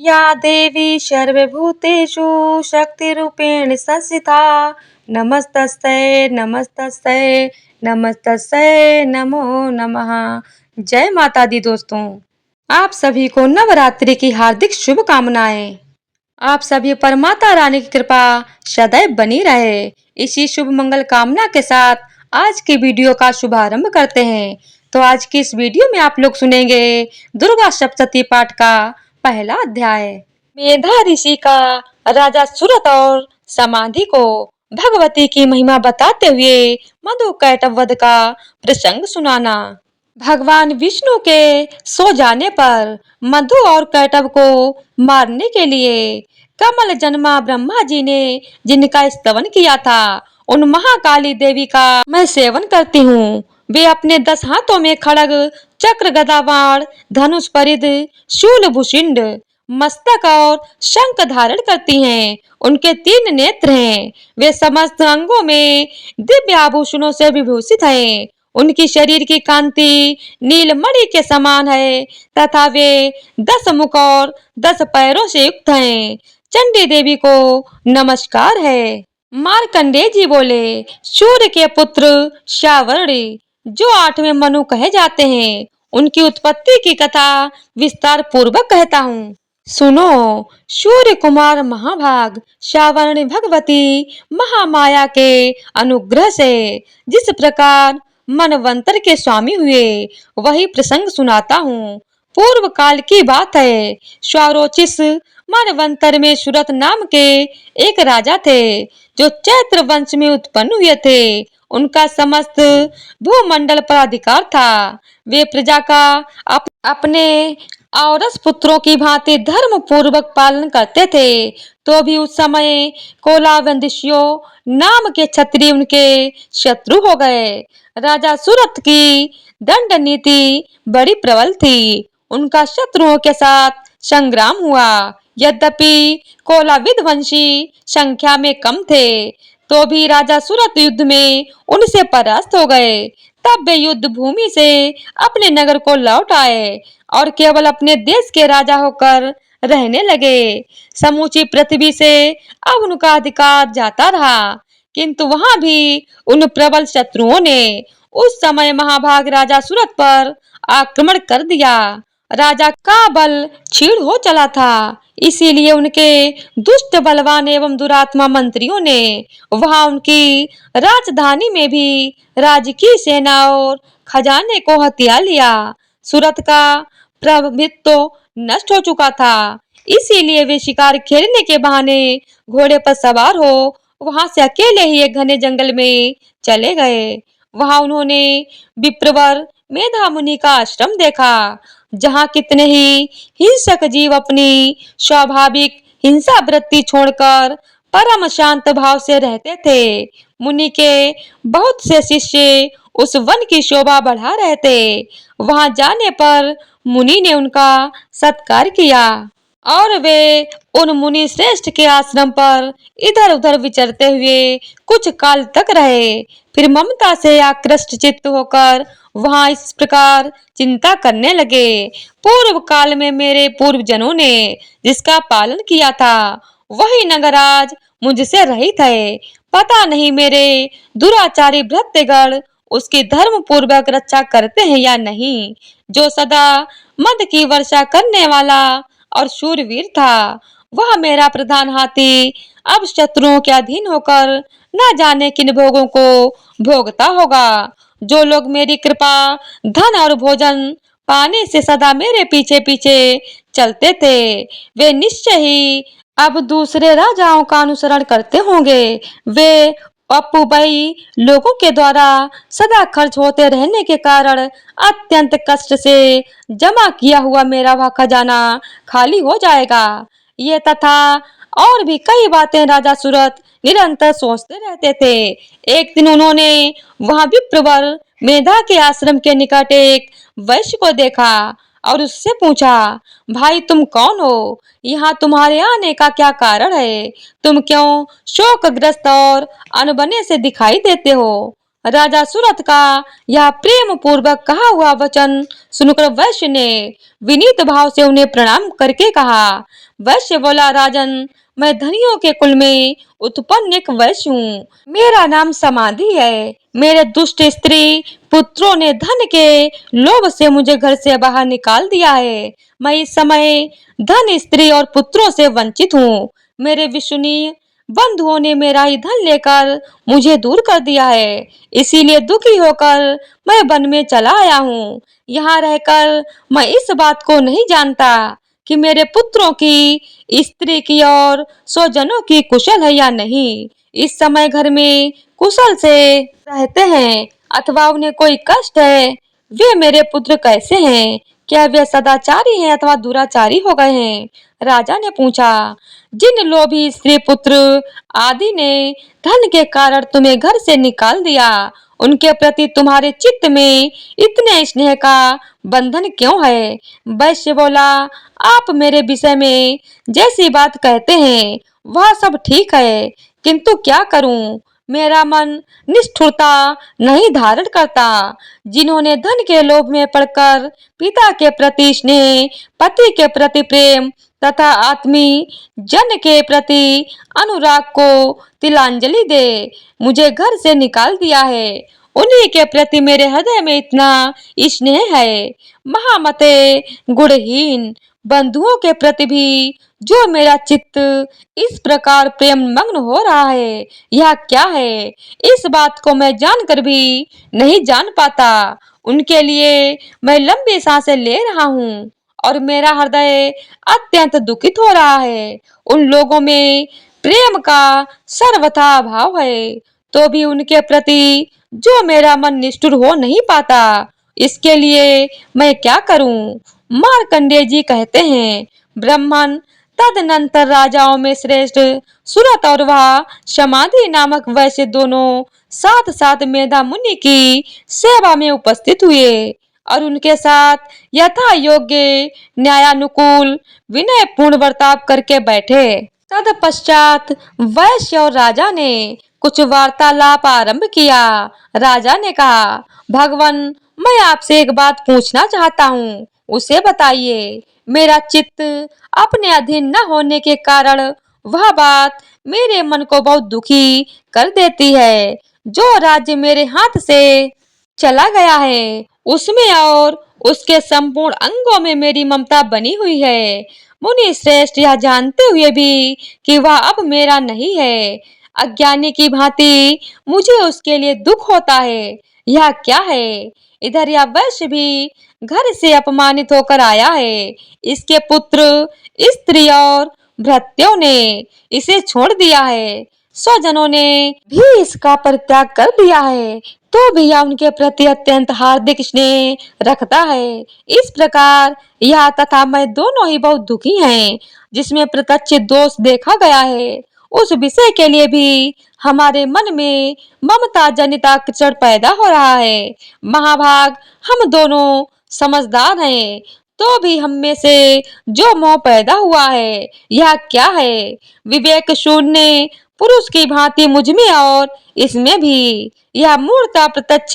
या देवी सर्वभूतेषु शक्तिरूपेण संस्थिता नमस्तस्यै नमस्तस्यै नमस्तस्यै नमो नमः। जय माता दी दोस्तों, आप सभी को नवरात्रि की हार्दिक शुभकामनाएं। आप सभी पर माता रानी की कृपा सदैव बनी रहे। इसी शुभ मंगल कामना के साथ आज की वीडियो का शुभारंभ करते हैं। तो आज की इस वीडियो में आप लोग सुनेंगे दुर्गा सप्तशती पाठ का पहला अध्याय। मेधा ऋषि का राजा सूरत और समाधि को भगवती की महिमा बताते हुए मधु कैटभ वध का प्रसंग सुनाना। भगवान विष्णु के सो जाने पर मधु और कैटभ को मारने के लिए कमल जन्मा ब्रह्मा जी ने जिनका स्तवन किया था, उन महाकाली देवी का मैं सेवन करती हूँ। वे अपने 10 हाथों में खड्ग, चक्र, गदा, बाण, धनुष, परिध, शूल, भूषिंड, मस्तक और शंख धारण करती हैं। उनके 3 नेत्र हैं। वे समस्त अंगों में दिव्य आभूषणों से विभूषित हैं। उनकी शरीर की कांति नीलमणि के समान है तथा वे 10 मुख और 10 पैरों से युक्त हैं। चंडी देवी को नमस्कार है। मार्कंडेय जी बोले, सूर्य के पुत्र श्यावर्ण जो 8वें मनु कहे जाते हैं, उनकी उत्पत्ति की कथा विस्तार पूर्वक कहता हूँ। सुनो। सूर्य कुमार महाभाग श्यावर्ण भगवती महामाया के अनुग्रह से जिस प्रकार मनवंतर के स्वामी हुए, वही प्रसंग सुनाता हूँ। पूर्व काल की बात है। स्वारोचिष मनवंतर में सूरत नाम के एक राजा थे, जो चैत्र वंश में उत्पन्न हुए थे। उनका समस्त भूमंडल पर अधिकार था। वे प्रजा का अपने औरस पुत्रों की भांति धर्म पूर्वक पालन करते थे। तो भी उस समय कोलावंदिशियों नाम के क्षत्रिय उनके शत्रु हो गए। राजा सूरत की दंड नीति बड़ी प्रबल थी। उनका शत्रुओं के साथ संग्राम हुआ। यद्यपि कोलाविद वंशी संख्या में कम थे, तो भी राजा सूरत युद्ध में उनसे परास्त हो गए। तब वे युद्ध भूमि से अपने नगर को लौट आए और केवल अपने देश के राजा होकर रहने लगे। समूची पृथ्वी से अब उनका अधिकार जाता रहा, किंतु वहां भी उन प्रबल शत्रुओं ने उस समय महाभाग राजा सूरत पर आक्रमण कर दिया। राजा का बल क्षीण हो चला था, इसीलिए उनके दुष्ट, बलवान एवं दुरात्मा मंत्रियों ने वहां उनकी राजधानी में भी राज्य की सेना और खजाने को हथिया लिया। सूरत का प्रभुत्व तो नष्ट हो चुका था, इसीलिए वे शिकार खेलने के बहाने घोड़े पर सवार हो वहां से अकेले ही एक घने जंगल में चले गए। वहां उन्होंने विप्रवर मेधा मुनि का आश्रम देखा, जहां कितने ही हिंसक जीव अपनी स्वाभाविक हिंसा वृत्ति छोड़कर परम शांत भाव से रहते थे। मुनि के बहुत से शिष्य उस वन की शोभा बढ़ा रहे थे। वहां जाने पर मुनि ने उनका सत्कार किया और वे उन मुनि श्रेष्ठ के आश्रम पर इधर उधर विचरते हुए कुछ काल तक रहे। फिर ममता से आकृष्ट चित्त होकर वहां इस प्रकार चिंता करने लगे, पूर्व काल में मेरे पूर्वजनों ने जिसका पालन किया था, वही नगर आज मुझसे रहित है। पता नहीं मेरे दुराचारी भृत्यगण उसकी धर्म पूर्वक रक्षा करते हैं या नहीं। जो सदा मद की वर्षा करने वाला और शूरवीर था, वह मेरा प्रधान हाथी अब शत्रुओं के अधीन होकर न जाने किन भोगों को भोगता होगा। जो लोग मेरी कृपा, धन और भोजन पाने से सदा मेरे पीछे पीछे चलते थे, वे निश्चय ही अब दूसरे राजाओं का अनुसरण करते होंगे। वे अपुबई लोगों के द्वारा सदा खर्च होते रहने के कारण अत्यंत कष्ट से जमा किया हुआ मेरा वह खजाना खाली हो जाएगा। ये तथा और भी कई बातें राजा सूरत निरंतर सोचते रहते थे। एक दिन उन्होंने वहां विप्रवर मेधा के आश्रम के निकट एक वैश्य को देखा और उससे पूछा, भाई तुम कौन हो? यहाँ तुम्हारे आने का क्या कारण है? तुम क्यों शोकग्रस्त और अनबने से दिखाई देते हो? राजा सूरत का यह प्रेम पूर्वक कहा हुआ वचन सुनकर वैश्य ने विनीत भाव से उन्हें प्रणाम करके कहा, वैश्य बोला, राजन, मैं धनियों के कुल में उत्पन्न एक वैश्य हूँ। मेरा नाम समाधि है। मेरे दुष्ट स्त्री पुत्रों ने धन के लोभ से मुझे घर से बाहर निकाल दिया है। मैं इस समय धन, स्त्री और पुत्रों से वंचित हूँ। मेरे विश्वनीय बंधुओं ने मेरा ही धन लेकर मुझे दूर कर दिया है। इसीलिए दुखी होकर मैं वन में चला आया हूँ। यहाँ रहकर मैं इस बात को नहीं जानता कि मेरे पुत्रों की, स्त्री की और स्वजनों की कुशल है या नहीं। इस समय घर में कुशल से रहते हैं अथवा उन्हें कोई कष्ट है। वे मेरे पुत्र कैसे हैं? क्या वे सदाचारी हैं अथवा दुराचारी हो गए हैं? राजा ने पूछा। जिन लोभी स्त्री पुत्र आदि ने धन के कारण तुम्हें घर से निकाल दिया, उनके प्रति तुम्हारे चित्त में इतने स्नेह का बंधन क्यों है? वैश्य बोला, आप मेरे विषय में जैसी बात कहते हैं वह सब ठीक है, किंतु क्या करूं? मेरा मन निष्ठुरता नहीं धारण करता। जिन्होंने धन के लोभ में पड़कर पिता के प्रति स्नेह, पति के प्रति प्रेम तथा आत्मी जन के प्रति अनुराग को तिलांजलि दे मुझे घर से निकाल दिया है, उन्हीं के प्रति मेरे हृदय में इतना स्नेह है। महामते गुणहीन बंधुओं के प्रति भी जो मेरा चित्त इस प्रकार प्रेम मग्न हो रहा है, यह क्या है? इस बात को मैं जानकर भी नहीं जान पाता। उनके लिए मैं लंबी सांसें ले रहा हूँ और मेरा हृदय अत्यंत दुखित हो रहा है। उन लोगों में प्रेम का सर्वथा अभाव है, तो भी उनके प्रति जो मेरा मन निष्ठुर हो नहीं पाता। इसके लिए मैं क्या करूं? मार्कंडेय जी कहते हैं, ब्राह्मण तदनंतर राजाओं में श्रेष्ठ सुरत और वह समाधि नामक वैश्य दोनों साथ साथ मेधा मुनि की सेवा में उपस्थित हुए और उनके साथ यथा योग्य, न्यायानुकूल, विनय पूर्ण बर्ताव करके बैठे। तत्पश्चात वैश्य और राजा ने कुछ वार्तालाप आरंभ किया। राजा ने कहा, भगवान, मैं आपसे एक बात पूछना चाहता हूँ, उसे बताइए। मेरा चित्त अपने अधीन न होने के कारण वह बात मेरे मन को बहुत दुखी कर देती है। जो राज्य मेरे हाथ से चला गया है उसमें और उसके संपूर्ण अंगों में मेरी ममता बनी हुई है। मुनि श्रेष्ठ यह जानते हुए भी कि वह अब मेरा नहीं है, अज्ञानी की भांति मुझे उसके लिए दुख होता है। यह क्या है? इधर यह वैश्य भी घर से अपमानित होकर आया है। इसके पुत्र, स्त्री और भृत्यों ने इसे छोड़ दिया है। स्वजनों ने भी इसका परित्याग कर दिया है, तो भी यह उनके प्रति अत्यंत हार्दिक स्नेह रखता है। इस प्रकार यह तथा मैं दोनों ही बहुत दुखी हैं। जिसमें प्रत्यक्ष दोष देखा गया है, उस विषय के लिए भी हमारे मन में ममता जनित आकर्षण पैदा हो रहा है। महाभाग, हम दोनों समझदार हैं, तो भी हम में से जो मोह पैदा हुआ है, यह क्या है? विवेक शून्य पुरुष की भांति मुझ में और इसमें भी यह मूर्ता प्रत्यक्ष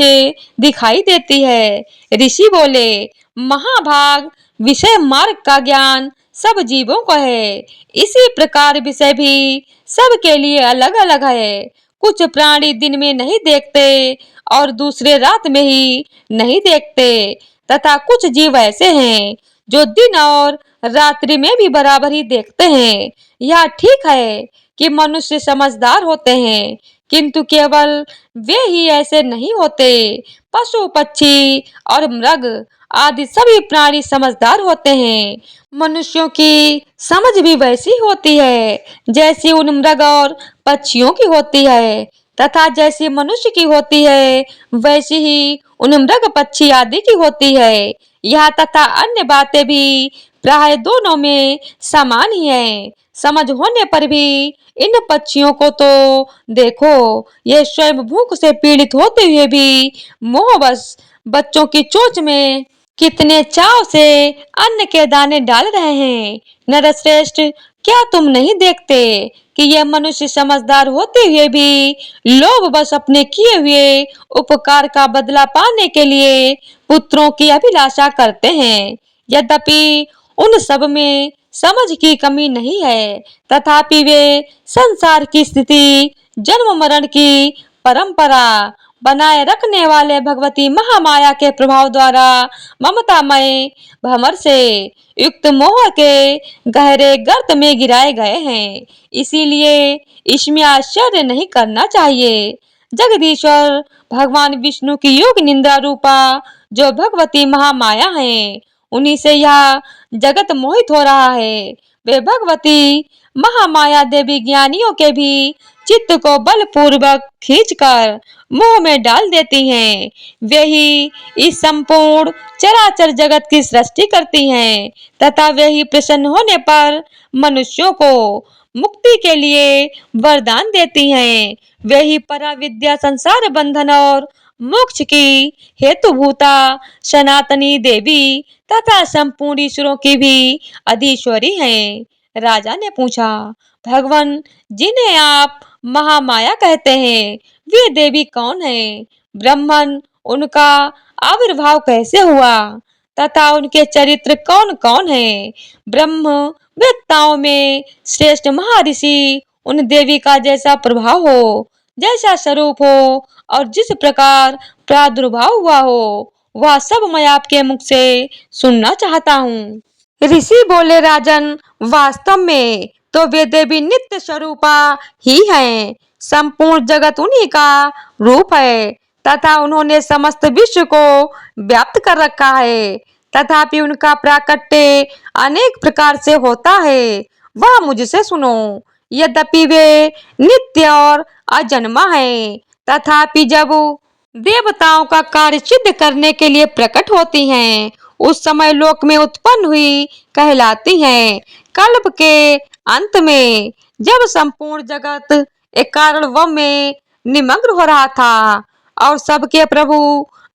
दिखाई देती है। ऋषि बोले, महाभाग, विषय मार्ग का ज्ञान सब जीवों को है, इसी प्रकार विषय भी सबके लिए अलग अलग है। कुछ प्राणी दिन में नहीं देखते और दूसरे रात में ही नहीं देखते, तथा कुछ जीव ऐसे हैं जो दिन और रात्रि में भी बराबर ही देखते हैं। यह ठीक है कि मनुष्य समझदार होते हैं, किंतु केवल वे ही ऐसे नहीं होते। पशु, पक्षी और मृग आदि सभी प्राणी समझदार होते हैं। मनुष्यों की समझ भी वैसी होती है जैसी उन मृग और पक्षियों की होती है, तथा जैसी मनुष्य की होती है वैसी ही उन मृग, पक्षी आदि की होती है। यह तथा अन्य बातें भी प्राय दोनों में समान ही है। समझ होने पर भी इन पक्षियों को तो देखो, ये स्वयं भूख से पीड़ित होते हुए भी मोहवश बच्चों की चोंच में कितने चाव से अन्न के दाने डाल रहे हैं। नरश्रेष्ठ, क्या तुम नहीं देखते कि ये मनुष्य समझदार होते हुए भी लोभवश अपने किए हुए उपकार का बदला पाने के लिए पुत्रों की अभिलाषा करते हैं? यद्यपि उन सब में समझ की कमी नहीं है, तथापि वे संसार की स्थिति, जन्म मरण की परंपरा बनाए रखने वाले भगवती महामाया के प्रभाव द्वारा ममतामय भंवर से युक्त मोह के गहरे गर्त में गिराए गए हैं। इसीलिए इसमें आश्चर्य नहीं करना चाहिए। जगदीश्वर भगवान विष्णु की योग निंदा रूपा जो भगवती महामाया है, उन्हीं से यह जगत मोहित हो रहा है। वे भगवती महामाया देवी ज्ञानियों के भी चित्त को बलपूर्वक खींचकर मोह में डाल देती हैं। वे ही इस संपूर्ण चराचर जगत की सृष्टि करती हैं तथा वे ही प्रसन्न होने पर मनुष्यों को मुक्ति के लिए वरदान देती हैं। वे ही पराविद्या, संसार बंधन और मोक्ष की हेतुभूता सनातनी देवी तथा संपूर्ण ईश्वरों की भी अधीश्वरी हैं। राजा ने पूछा, भगवान जिन्हें आप महामाया कहते हैं, वे देवी कौन है? ब्राह्मण, उनका आविर्भाव कैसे हुआ तथा उनके चरित्र कौन कौन है? ब्रह्म वेत्ताओं में श्रेष्ठ महर्षि उन देवी का जैसा प्रभाव हो, जैसा स्वरूप हो और जिस प्रकार प्रादुर्भाव हुआ हो, वह सब मैं आपके मुख से सुनना चाहता हूँ। ऋषि बोले, राजन, वास्तव में तो वे देवी नित्य स्वरूपा ही हैं। संपूर्ण जगत उन्हीं का रूप है तथा उन्होंने समस्त विश्व को व्याप्त कर रखा है। तथापि उनका प्राकट्य अनेक प्रकार से होता है, वह मुझसे सुनो। यद्यपि वे नित्य और अजन्मा है, तथापि जब देवताओं का कार्य सिद्ध करने के लिए प्रकट होती हैं, उस समय लोक में उत्पन्न हुई कहलाती हैं। कल्प के अंत में जब संपूर्ण जगत एक कारण वम में निमग्न हो रहा था और सबके प्रभु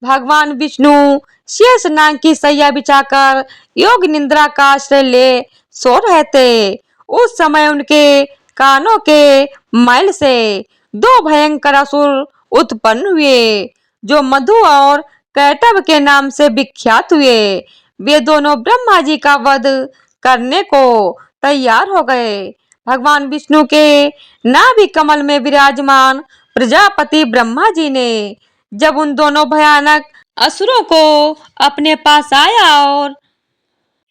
भगवान विष्णु शेष नाग की सैया बिछाकर योग निद्रा का आश्रय ले सो रहे थे, उस समय उनके कानों के मैल से दो भयंकर असुर उत्पन्न हुए जो मधु और कैटभ के नाम से विख्यात हुए। वे दोनों ब्रह्मा जी का वध करने को तैयार हो गए। भगवान विष्णु के नाभि कमल में विराजमान प्रजापति ब्रह्मा जी ने जब उन दोनों भयानक असुरों को अपने पास आया और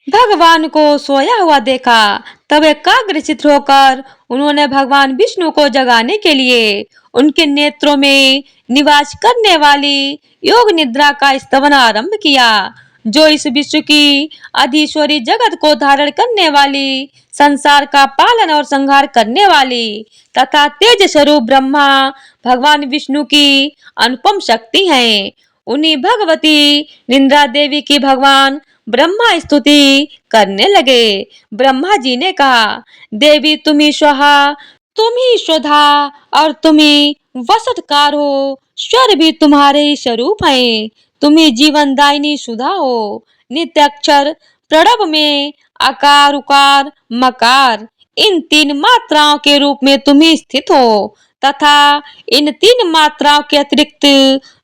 भगवान को सोया हुआ देखा, तब एकाग्रचित्त होकर उन्होंने भगवान विष्णु को जगाने के लिए उनके नेत्रों में निवास करने वाली योग निद्रा का स्तवन आरंभ किया, जो इस विश्व की अधीश्वरी, जगत को धारण करने वाली, संसार का पालन और संहार करने वाली तथा तेज स्वरूप ब्रह्मा भगवान विष्णु की अनुपम शक्ति है। उन्हीं भगवती निद्रा देवी की भगवान ब्रह्मा स्तुति करने लगे। ब्रह्मा जी ने कहा, देवी तुम ही स्वाहा, तुम ही स्वधा और तुम ही वसतकार हो। स्वर भी तुम्हारे ही स्वरूप हैं। तुम ही जीवन दायिनी सुधा हो। नित्य अक्षर प्रणव में आकार, उकार, मकार, इन तीन मात्राओं के रूप में तुम ही स्थित हो तथा इन तीन मात्राओं के अतिरिक्त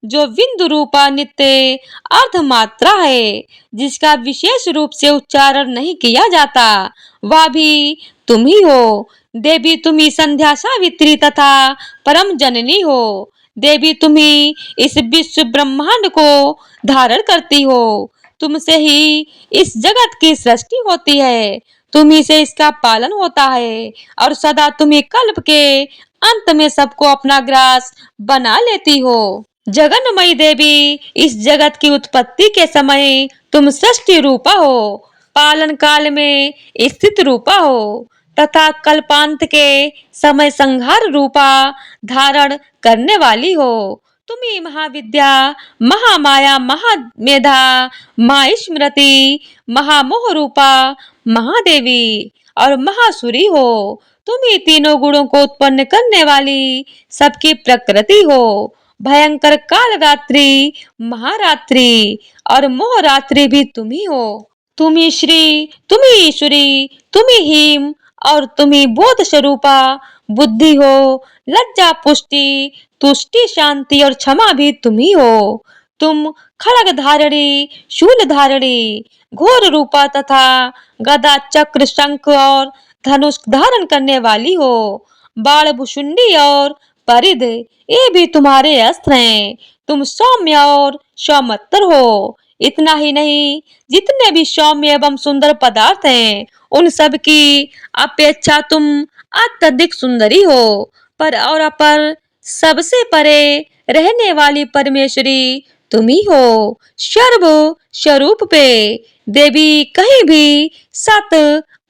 जो बिंदु रूपा नित्य अर्ध मात्रा है, जिसका विशेष रूप से उच्चारण नहीं किया जाता, वह भी तुम ही हो। देवी तुम ही संध्या, सावित्री तथा परम जननी हो। देवी तुम ही इस विश्व ब्रह्मांड को धारण करती हो। तुमसे ही इस जगत की सृष्टि होती है, तुम ही से इसका पालन होता है और सदा तुम ही कल्प के अंत में सबको अपना ग्रास बना लेती हो। जगन्मयी देवी, इस जगत की उत्पत्ति के समय तुम सृष्टि रूपा हो, पालन काल में स्थित रूपा हो तथा कल्पांत के समय संहार रूपा धारण करने वाली हो। तुम ही महाविद्या, महामाया, महामेधा, महास्मृति, महामोह रूपा महादेवी और महासुरी हो। तुम ही तीनों गुणों को उत्पन्न करने वाली सबकी प्रकृति हो। भयंकर काल रात्रि, महारात्रि और मोहरात्रि भी तुम ही हो। तुम ही श्री, तुम ही ईश्वरी, तुम ही हिम और तुम ही बोध स्वरूपा बुद्धि हो। लज्जा, पुष्टि, तुष्टि, शांति और क्षमा भी तुम ही हो। तुम खड़ग धारणी, शूल धारणी, घोर रूपा तथा गदा, चक्र, शंख और धनुष धारण करने वाली हो। बाण, भुशुंडी और परिध ये भी तुम्हारे अस्त्र हैं। तुम सौम्य और सौमत्तर हो। इतना ही नहीं, जितने भी सौम्य एवं सुंदर पदार्थ हैं, उन सब की अपेक्षा तुम अत्यधिक सुंदरी हो। पर और अपर सबसे परे रहने वाली परमेश्वरी तुम ही हो। सर्व स्वरूप पे देवी कहीं भी सत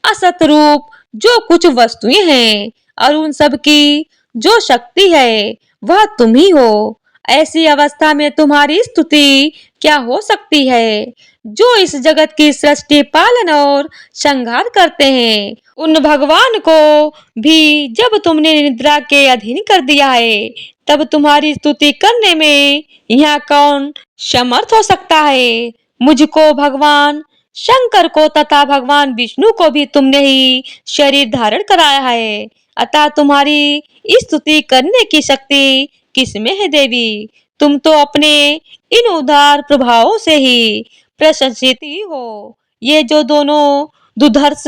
असत रूप जो कुछ वस्तुएं हैं और उन सब की जो शक्ति है वह तुम ही हो। ऐसी अवस्था में तुम्हारी स्तुति क्या हो सकती है? जो इस जगत की सृष्टि, पालन और संहार करते हैं, उन भगवान को भी जब तुमने निद्रा के अधीन कर दिया है, तब तुम्हारी स्तुति करने में यहाँ कौन समर्थ हो सकता है? मुझको, भगवान शंकर को तथा भगवान विष्णु को भी तुमने ही शरीर धारण कराया है, अतः तुम्हारी स्तुति करने की शक्ति किसमें है देवी? तुम तो अपने इन उदार प्रभावों से ही प्रशंसित ही हो। ये जो दोनों दुर्धर्ष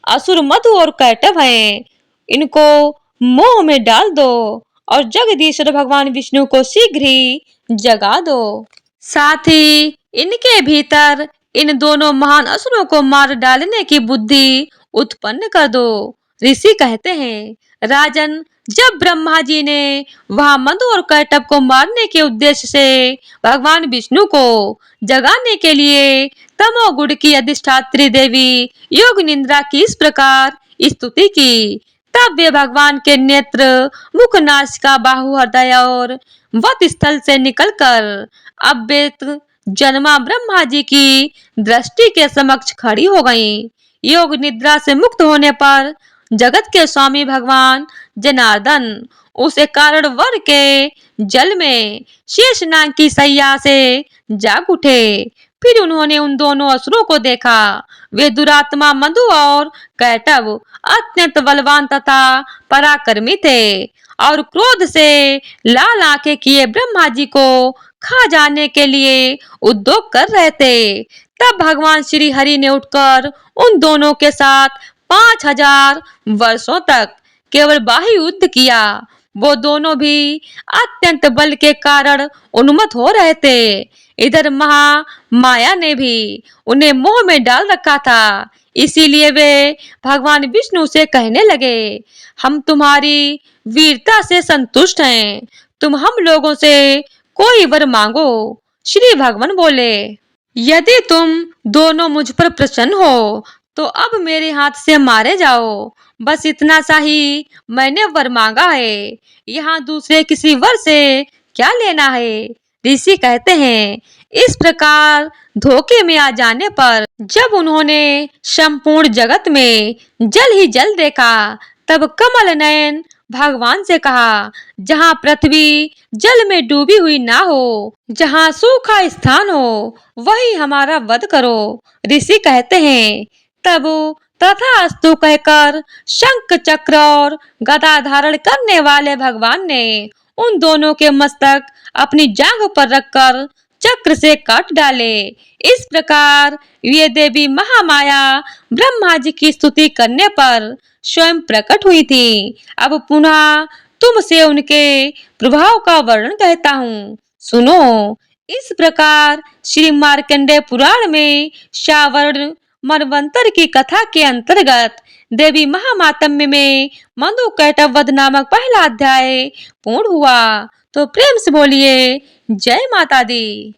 असुर मधु और कैटभ हैं, इनको मोह में डाल दो और जगदीश्वर भगवान विष्णु को शीघ्र ही जगा दो। साथ ही इनके भीतर इन दोनों महान असुरों को मार डालने की बुद्धि उत्पन्न कर दो। ऋषि कहते हैं, राजन, जब ब्रह्मा जी ने वहां मधु और कैटभ को मारने के उद्देश्य से भगवान विष्णु को जगाने के लिए तमोगुण की अधिष्ठात्री देवी योग निद्रा की इस प्रकार स्तुति की, तब वे भगवान के नेत्र, मुख, नासिका, बाहु, हृदय और वत स्थल से निकलकर अव्यक्त जन्मा ब्रह्मा जी की दृष्टि के समक्ष खड़ी हो गईं। योग निद्रा से मुक्त होने पर जगत के स्वामी भगवान जनार्दन उस कारण वर के जल में शेषनाग की सैया से जाग उठे। फिर उन्होंने उन दोनों असुरों को देखा। वे दुरात्मा मधु और कैटभ अत्यंत बलवान तथा पराक्रमी थे और क्रोध से लाल आंखें किए ब्रह्मा जी को खा जाने के लिए उद्योग कर रहे थे। तब भगवान श्री हरि ने उठकर उन दोनों के साथ 5000 वर्षों तक केवल बाह्य युद्ध किया। वो दोनों भी अत्यंत बल के कारण उन्मत्त हो रहे थे। इधर महामाया ने भी उन्हें मोह में डाल रखा था। इसीलिए वे भगवान विष्णु से कहने लगे, हम तुम्हारी वीरता से संतुष्ट हैं, तुम हम लोगों से कोई वर मांगो। श्री भगवान बोले, यदि तुम दोनों मुझ पर प्रसन्न हो तो अब मेरे हाथ से मारे जाओ। बस इतना सा ही मैंने वर मांगा है, यहाँ दूसरे किसी वर से क्या लेना है। ऋषि कहते हैं, इस प्रकार धोखे में आ जाने पर जब उन्होंने संपूर्ण जगत में जल ही जल देखा, तब कमल नयन भगवान से कहा, जहाँ पृथ्वी जल में डूबी हुई ना हो, जहाँ सूखा स्थान हो, वही हमारा वध करो। ऋषि कहते हैं, तब तथास्तु कहकर शंख, चक्र और गदा धारण करने वाले भगवान ने उन दोनों के मस्तक अपनी जांघ पर रखकर चक्र से काट डाले। इस प्रकार ये देवी महामाया ब्रह्मा जी की स्तुति करने पर स्वयं प्रकट हुई थी। अब पुनः तुमसे उनके प्रभाव का वर्णन कहता हूँ, सुनो। इस प्रकार श्री मार्कंडेय पुराण में श्रावण मनवंतर की कथा के अंतर्गत देवी महामातम्य में मधु कैटभ वध नामक पहला अध्याय पूर्ण हुआ। तो प्रेम से बोलिए जय माता दी।